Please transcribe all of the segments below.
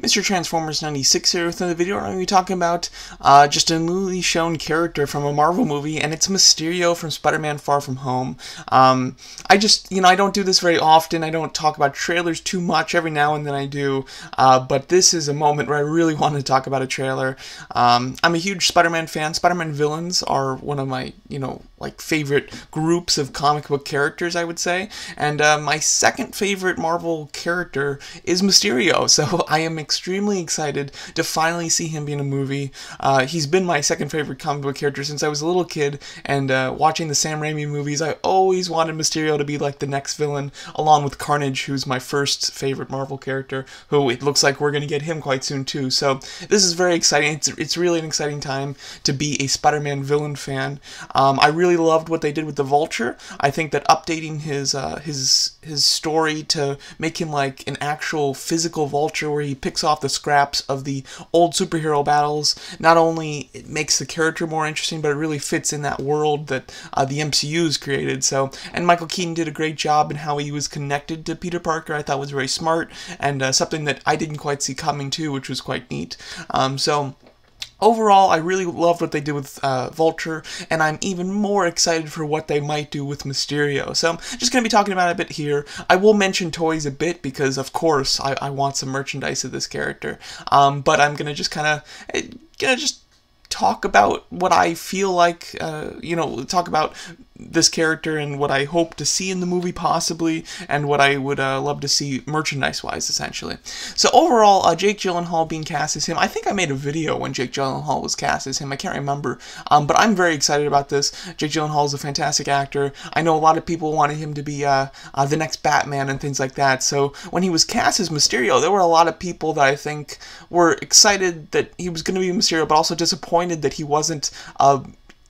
Mr. Transformers 96 here with another video. I'm going to be talking about just a newly shown character from a Marvel movie, and it's Mysterio from Spider-Man Far From Home. I just, I don't do this very often. I don't talk about trailers too much. Every now and then I do, but this is a moment where I really want to talk about a trailer. I'm a huge Spider-Man fan. Spider-Man villains are one of my, favorite groups of comic book characters, I would say. And my second favorite Marvel character is Mysterio, so I am extremely excited to finally see him be in a movie. He's been my second favorite comic book character since I was a little kid, and watching the Sam Raimi movies, I always wanted Mysterio to be like the next villain, along with Carnage, who's my first favorite Marvel character, who it looks like we're going to get him quite soon too. So this is very exciting. It's really an exciting time to be a Spider-Man villain fan. I really loved what they did with the Vulture. I think that updating his story to make him like an actual physical Vulture, where he picks off the scraps of the old superhero battles, not only it makes the character more interesting, but it really fits in that world that the MCU's created. So, and Michael Keaton did a great job in how he was connected to Peter Parker. I thought was very smart, and something that I didn't quite see coming too, which was quite neat. Overall, I really loved what they did with Vulture, and I'm even more excited for what they might do with Mysterio. So I'm just going to be talking about it a bit here. I will mention toys a bit because, of course, I want some merchandise of this character. But I'm going to just kind of talk about what I feel like, talk about this character and what I hope to see in the movie possibly, and what I would love to see merchandise-wise, essentially. So overall, Jake Gyllenhaal being cast as him, I think I made a video when Jake Gyllenhaal was cast as him, I can't remember, but I'm very excited about this. Jake Gyllenhaal is a fantastic actor. I know a lot of people wanted him to be the next Batman and things like that, so when he was cast as Mysterio, there were a lot of people that I think were excited that he was going to be Mysterio, but also disappointed that he wasn't a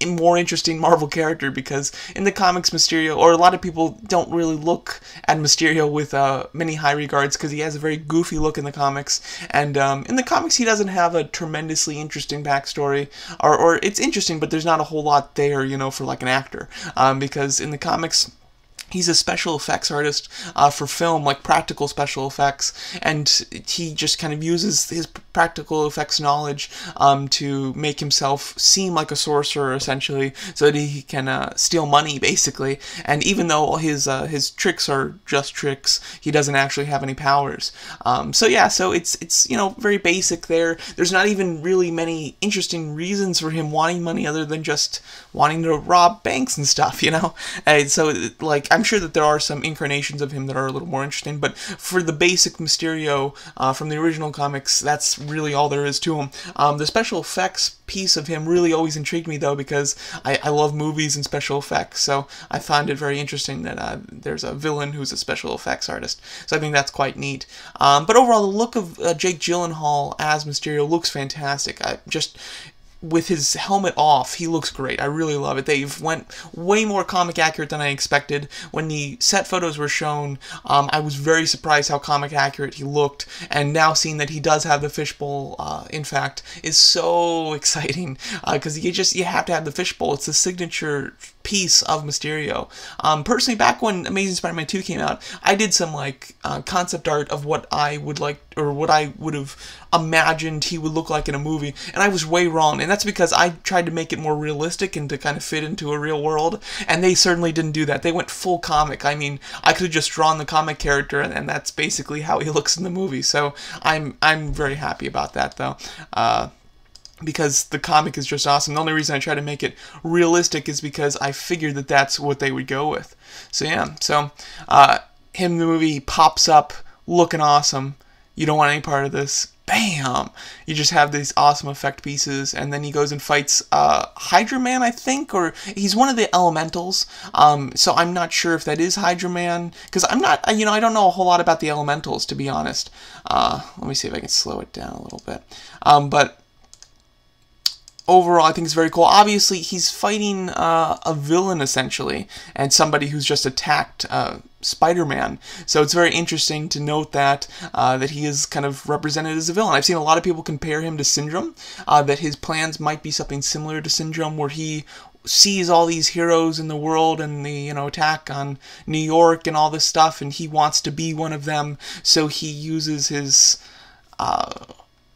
more interesting Marvel character, because in the comics Mysterio, or a lot of people don't really look at Mysterio with many high regards, because he has a very goofy look in the comics, and in the comics he doesn't have a tremendously interesting backstory, or it's interesting, but there's not a whole lot there, for like an actor, because in the comics he's a special effects artist for film, like practical special effects, and he just kind of uses his practical effects knowledge to make himself seem like a sorcerer, essentially, so that he can steal money, basically. And even though his tricks are just tricks, he doesn't actually have any powers. So it's very basic there. There's not even really many interesting reasons for him wanting money other than just wanting to rob banks and stuff, And so, like, I'm sure that there are some incarnations of him that are a little more interesting, but for the basic Mysterio from the original comics, that's really all there is to him. The special effects piece of him really always intrigued me, though, because I love movies and special effects, so I find it very interesting that there's a villain who's a special effects artist, so I think that's quite neat. But overall, the look of Jake Gyllenhaal as Mysterio looks fantastic. With his helmet off, he looks great. I really love it. They've went way more comic accurate than I expected. When the set photos were shown, I was very surprised how comic accurate he looked, and now seeing that he does have the fishbowl, in fact, is so exciting, because you have to have the fishbowl. It's the signature piece of Mysterio. Personally, back when Amazing Spider-Man 2 came out, I did some concept art of what I would like, or what I would have imagined he would look like in a movie, and I was way wrong, and that's because I tried to make it more realistic and to kind of fit into a real world, and they certainly didn't do that. They went full comic. I mean, I could have just drawn the comic character, and that's basically how he looks in the movie, so I'm very happy about that, though. Because the comic is just awesome. The only reason I try to make it realistic is because I figured that that's what they would go with. So yeah, him in the movie pops up looking awesome. You don't want any part of this. Bam! You just have these awesome effect pieces, and then he goes and fights Hydra Man, I think, or he's one of the elementals. So I'm not sure if that is Hydra Man, because I'm not, I don't know a whole lot about the elementals, to be honest. Let me see if I can slow it down a little bit. But overall, I think it's very cool. Obviously, he's fighting a villain, essentially, and somebody who's just attacked Spider-Man. So it's very interesting to note that that he is kind of represented as a villain. I've seen a lot of people compare him to Syndrome, that his plans might be something similar to Syndrome, where he sees all these heroes in the world and the attack on New York and all this stuff, and he wants to be one of them, so he uses his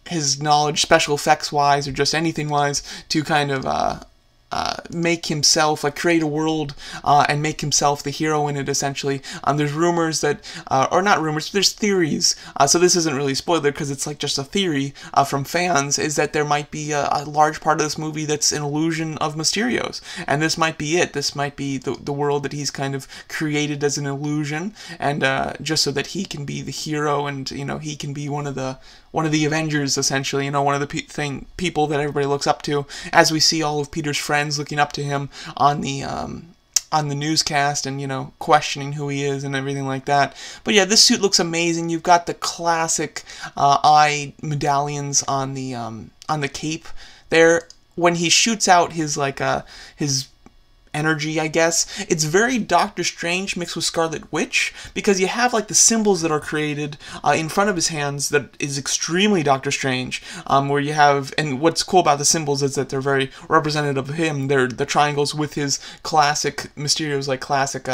his knowledge, special effects wise, or just anything wise, to kind of make himself, like, create a world and make himself the hero in it, essentially. There's rumors that, or not rumors, there's theories, so this isn't really spoiler because it's like just a theory from fans, is that there might be a large part of this movie that's an illusion of Mysterio's, and this might be it. This might be the world that he's kind of created as an illusion, and just so that he can be the hero, and, you know, he can be one of the Avengers, essentially, you know, one of the people that everybody looks up to, as we see all of Peter's friends looking up to him on the newscast, and, you know, questioning who he is and everything like that. But yeah, this suit looks amazing. You've got the classic eye medallions on the cape there. When he shoots out his, like, his energy, I guess, it's very Doctor Strange mixed with Scarlet Witch, because you have, like, the symbols that are created in front of his hands that is extremely Doctor Strange, where you have, and what's cool about the symbols is that they're very representative of him. They're the triangles with his classic, Mysterio's, like, classic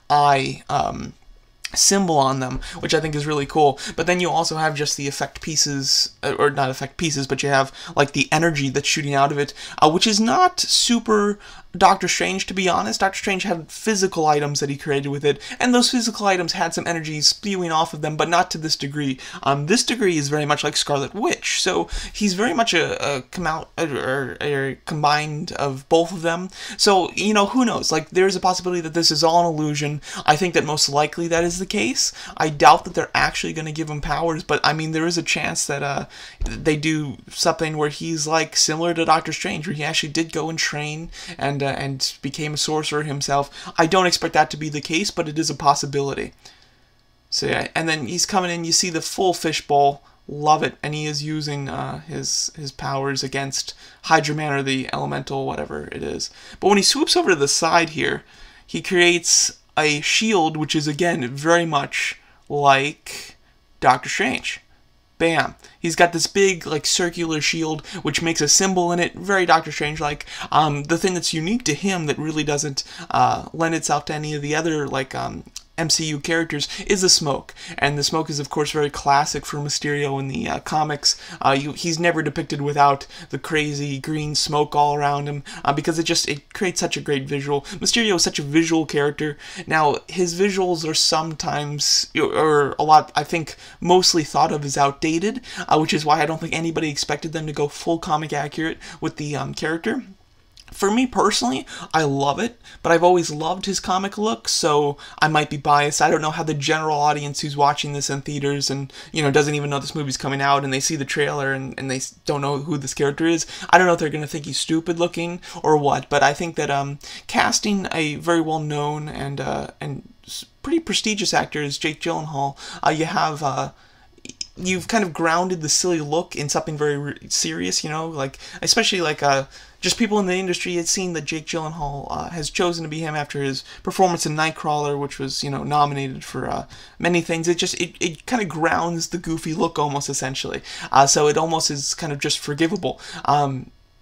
eye symbol on them, which I think is really cool. But then you also have just the effect pieces, or not effect pieces, but you have, like, the energy that's shooting out of it, which is not super Doctor Strange, to be honest. Doctor Strange had physical items that he created with it, and those physical items had some energy spewing off of them, but not to this degree. This degree is very much like Scarlet Witch, so he's very much a combined of both of them. So, you know, who knows? Like, there's a possibility that this is all an illusion. I think that most likely that is the case. I doubt that they're actually going to give him powers, but, I mean, there is a chance that they do something where he's, like, similar to Doctor Strange, where he actually did go and train and became a sorcerer himself. I don't expect that to be the case, but it is a possibility. So yeah, and then he's coming in, you see the full fishbowl, love it, and he is using his powers against Hydra Man, or the elemental, whatever it is. But when he swoops over to the side here, he creates a shield, which is, again, very much like Doctor Strange. Bam. He's got this big, like, circular shield, which makes a symbol in it, very Doctor Strange-like. The thing that's unique to him that really doesn't lend itself to any of the other, like, MCU characters is the smoke. And the smoke is, of course, very classic for Mysterio in the comics. He's never depicted without the crazy green smoke all around him, because it creates such a great visual. Mysterio is such a visual character. Now, his visuals are sometimes, or a lot, I think, mostly thought of as outdated, which is why I don't think anybody expected them to go full comic accurate with the character. For me personally, I love it, but I've always loved his comic look, so I might be biased. I don't know how the general audience who's watching this in theaters and, you know, doesn't even know this movie's coming out, and they see the trailer and they don't know who this character is. I don't know if they're going to think he's stupid looking or what, but I think that casting a very well-known and pretty prestigious actor as Jake Gyllenhaal, you've kind of grounded the silly look in something very serious, you know, like, especially like just people in the industry had seen that Jake Gyllenhaal has chosen to be him after his performance in Nightcrawler, which was, you know, nominated for many things. It kind of grounds the goofy look almost, essentially. So it almost is kind of just forgivable.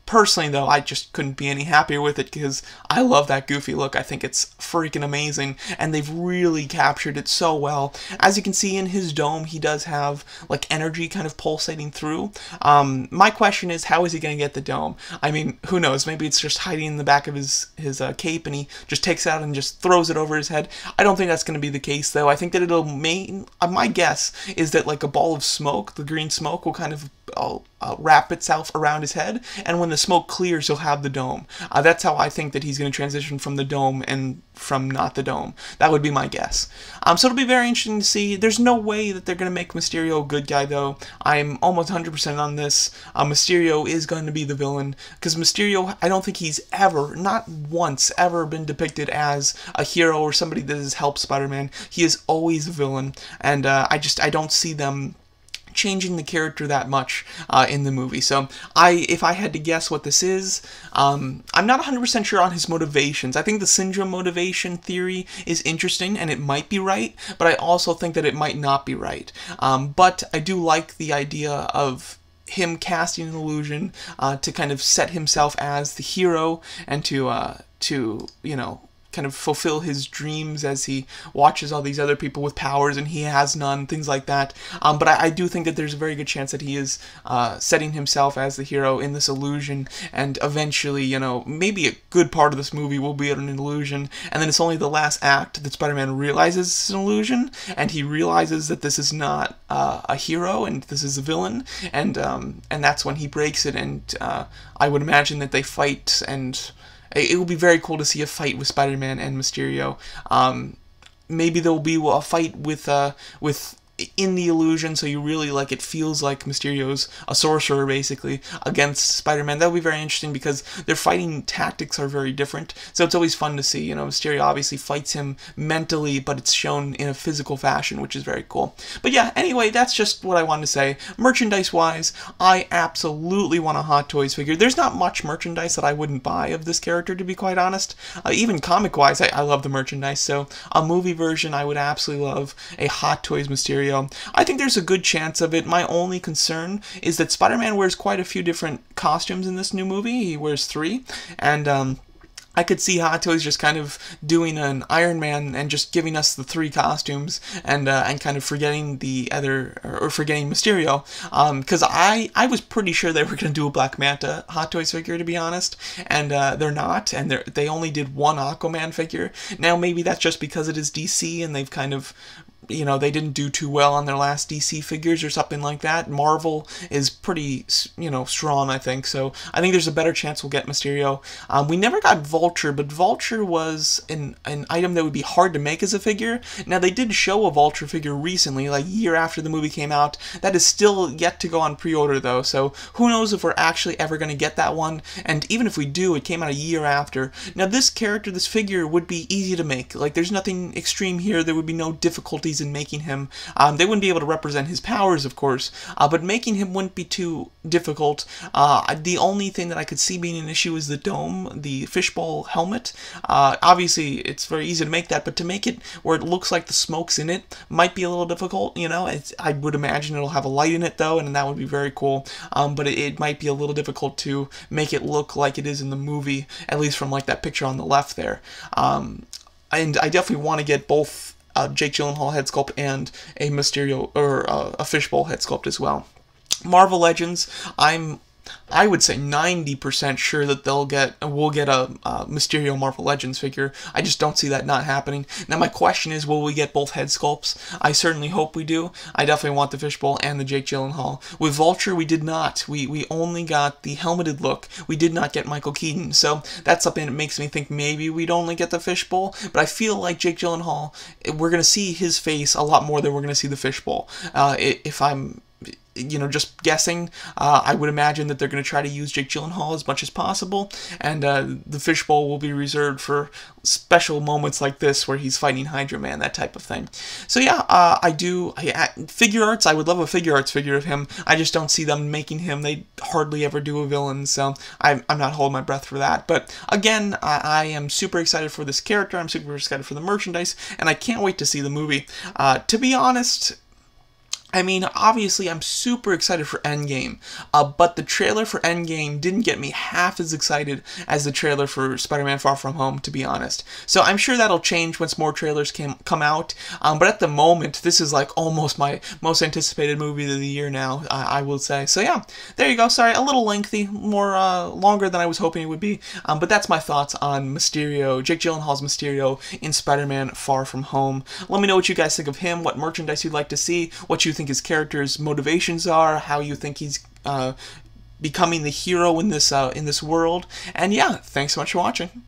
Personally, though, I just couldn't be any happier with it because I love that goofy look. I think it's freaking amazing, and they've really captured it so well. As you can see in his dome, he does have, like, energy kind of pulsating through. My question is, how is he going to get the dome? I mean, who knows? Maybe it's just hiding in the back of his cape, and he just takes it out and just throws it over his head. I don't think that's going to be the case, though. I think that my guess is that, like, a ball of smoke, the green smoke, will kind of wrap itself around his head, and when the smoke clears, he'll have the dome. That's how I think that he's going to transition from the dome and from not the dome. That would be my guess. So it'll be very interesting to see. There's no way that they're going to make Mysterio a good guy, though. I'm almost 100% on this. Mysterio is going to be the villain, because Mysterio, I don't think he's ever, not once, ever been depicted as a hero or somebody that has helped Spider-Man. He is always a villain, and I don't see them changing the character that much in the movie. So if I had to guess what this is, I'm not 100% sure on his motivations. I think the syndrome motivation theory is interesting, and it might be right, but I also think that it might not be right. But I do like the idea of him casting an illusion to kind of set himself as the hero and to you know, kind of fulfill his dreams as he watches all these other people with powers and he has none, things like that. But I do think that there's a very good chance that he is setting himself as the hero in this illusion, and eventually, you know, maybe a good part of this movie will be an illusion, and then it's only the last act that Spider-Man realizes it's an illusion, and he realizes that this is not a hero and this is a villain, and that's when he breaks it, and I would imagine that they fight, and it will be very cool to see a fight with Spider-Man and Mysterio. Maybe there will be a fight with in the illusion, so you really, like, it feels like Mysterio's a sorcerer, basically, against Spider-Man. That would be very interesting, because their fighting tactics are very different, so it's always fun to see. You know, Mysterio obviously fights him mentally, but it's shown in a physical fashion, which is very cool. But yeah, anyway, that's just what I wanted to say. Merchandise-wise, I absolutely want a Hot Toys figure. There's not much merchandise that I wouldn't buy of this character, to be quite honest. Even comic-wise, I love the merchandise, so a movie version, I would absolutely love a Hot Toys Mysterio. I think there's a good chance of it. My only concern is that Spider-Man wears quite a few different costumes in this new movie. He wears 3, and I could see Hot Toys just kind of doing an Iron Man and just giving us the 3 costumes, and kind of forgetting the other, or forgetting Mysterio, because I was pretty sure they were going to do a Black Manta Hot Toys figure, to be honest, and they're not, and they only did 1 Aquaman figure. Now maybe that's just because it is DC and they've kind of, you know, they didn't do too well on their last DC figures or something like that. Marvel is pretty, you know, strong, I think, so I think there's a better chance we'll get Mysterio. We never got Vulture, but Vulture was an item that would be hard to make as a figure. Now, they did show a Vulture figure recently, like a year after the movie came out. That is still yet to go on pre-order, though, so who knows if we're actually ever going to get that one, and even if we do, it came out a year after. Now, this character, this figure, would be easy to make. Like, there's nothing extreme here. There would be no difficulties in making him. They wouldn't be able to represent his powers, of course, but making him wouldn't be too difficult. The only thing that I could see being an issue is the dome, the fishbowl helmet. Obviously, it's very easy to make that, but to make it where it looks like the smoke's in it might be a little difficult, you know. I would imagine it'll have a light in it, though, and that would be very cool, but it might be a little difficult to make it look like it is in the movie, at least from, like, that picture on the left there. And I definitely want to get both Jake Gyllenhaal head sculpt and a Mysterio, or a fishbowl head sculpt as well. Marvel Legends, I would say 90% sure that we'll get a Mysterio Marvel Legends figure. I just don't see that not happening. Now, my question is, will we get both head sculpts? I certainly hope we do. I definitely want the fishbowl and the Jake Gyllenhaal. With Vulture, we did not. We only got the helmeted look. We did not get Michael Keaton, so that's something that makes me think maybe we'd only get the fishbowl, but I feel like Jake Gyllenhaal, we're going to see his face a lot more than we're going to see the fishbowl. If I'm, you know, just guessing, I would imagine that they're going to try to use Jake Gyllenhaal as much as possible, and the fishbowl will be reserved for special moments like this where he's fighting Hydra Man, that type of thing. So yeah, figure arts, I would love a figure arts figure of him. I just don't see them making him. They hardly ever do a villain, so I'm not holding my breath for that. But again, I am super excited for this character. I'm super excited for the merchandise, and I can't wait to see the movie. To be honest, I mean, obviously, I'm super excited for Endgame, but the trailer for Endgame didn't get me half as excited as the trailer for Spider-Man Far From Home, to be honest. So I'm sure that'll change once more trailers come out, but at the moment, this is like almost my most anticipated movie of the year now, I will say. So yeah, there you go. Sorry, a little lengthy, more longer than I was hoping it would be, but that's my thoughts on Mysterio, Jake Gyllenhaal's Mysterio in Spider-Man Far From Home. Let me know what you guys think of him, what merchandise you'd like to see, what you think his character's motivations are, how you think he's becoming the hero in this world, and yeah, thanks so much for watching.